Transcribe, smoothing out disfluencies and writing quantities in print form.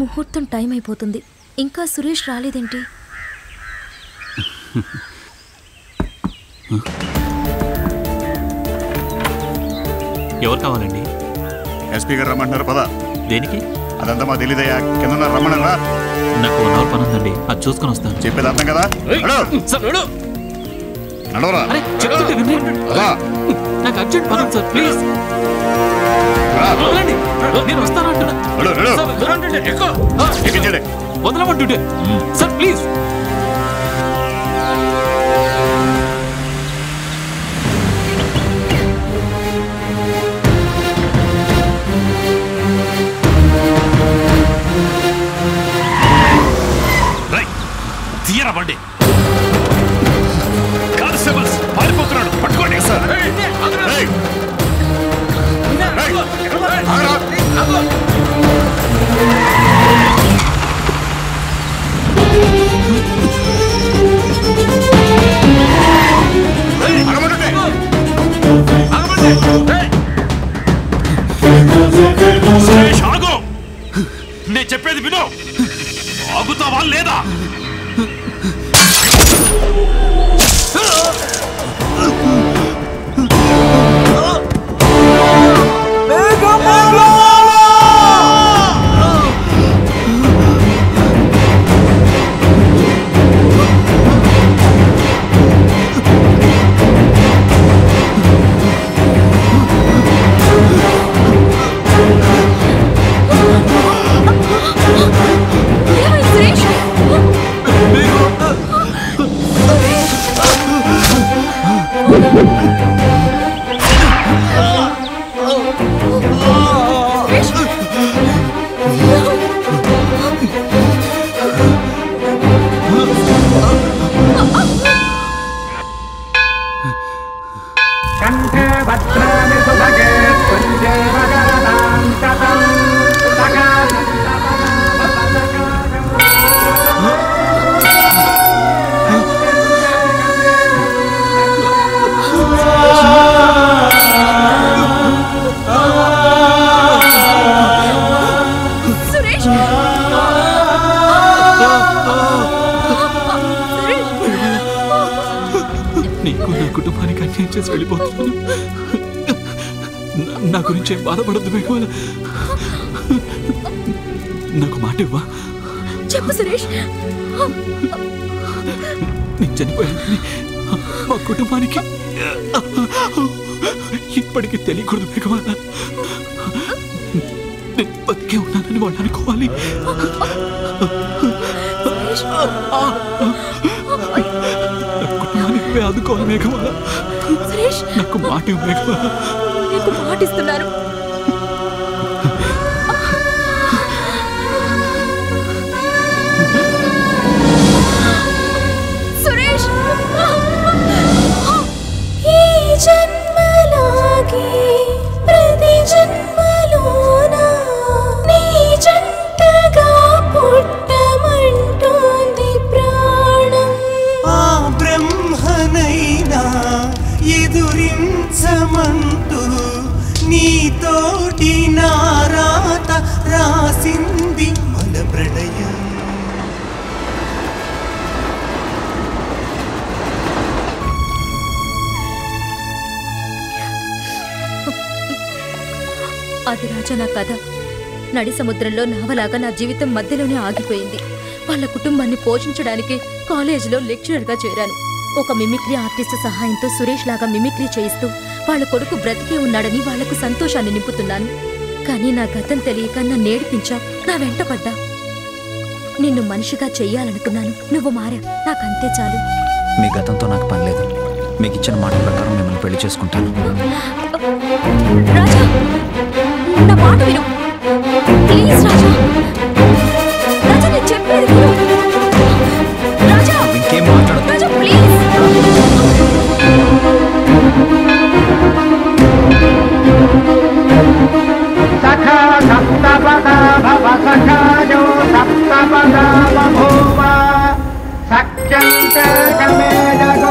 ముహూర్తం టైం అయిపోతుంది, ఇంకా సురేష్ రాలేదేంటి? ఎవరు కావాలండి? ఎస్పీ గారు రమ్మంటున్నారు, పద. దేనికి? అదంతా మా తెలీదయ్యా, కింద రమ్మన్నారా? నాకు 1 అవర్ పని ఉందండి, అది చూసుకొని వస్తాను. చెప్పేది అర్థం కదా? నాకు అర్జెంట్ పని సార్, ప్లీజ్. నేను వస్తానంటున్నా, వదలమంటుంటే సార్ ప్లీజ్. తీయరా బండి. కానిస్టేబుల్స్ పారిపోతున్నాడు, పట్టుకోండి సార్. ఆగు, నేను చెప్పేది విను. ఆగుతావా లేదా? నా గురించి ఏం బాధపడద్దు మేఘమాల, నాకు మాట ఇవ్వా? చెప్పు సురేష్. నేను చనిపోయానని మా కుటుంబానికి ఇప్పటికీ తెలియకూడదు మేఘమాల. నేను బతికే ఉన్నానని వాళ్ళు అనుకోవాలి. కుటుంబానికి ఆదుకోవాలి మేఘమాల. నాకు మాట ఇవ్వు మేఘమాల. నీకు మాటిస్తున్నాను. సురేష్, ఈ జన్మలాగే ప్రతి జన్మలోనా నీ జంటగా పుట్టమంటోంది ప్రాణం. ఆ బ్రహ్మనైనా ఎదురించమంటూ నీతోటి నారాత రాసింది మన ప్రణయం. అది రాజా నా కథ. నడి సముద్రంలో నావలాగా నా జీవితం మధ్యలోనే ఆగిపోయింది. వాళ్ళ కుటుంబాన్ని పోషించడానికి కాలేజీలో లెక్చరర్గా చేరాను. ఒక మిమిక్రీ ఆర్టిస్ట్ సహాయంతో సురేష్ లాగా మిమిక్రీ చేయిస్తూ వాళ్ళ కొడుకు బ్రతికే ఉన్నాడని వాళ్లకు సంతోషాన్ని నింపుతున్నాను. కానీ నా గతం తెలియక నన్ను ఏడిపించావు, నా వెంట పడ్డా. నిన్ను మనిషిగా చెయ్యాలనుకున్నాను, నువ్వు మారా, నాకంతే చాలు. మీ గతంతో నాకు పని లేదు. మీకు ఇచ్చిన మాట ప్రకారం మిమ్మల్ని పెళ్లి చేసుకుంటాను. రాజా, నా మాట విను ప్లీజ్. రాజా, రాజా నేను చెప్పేది విను. రాజా, ఇంకేం మాట్లాడదు. రాజా ప్లీజ్. సఖా సప్తపదా భవ సఖాయో సప్తపదా బభూవ సఖ్యంతే గమే జగ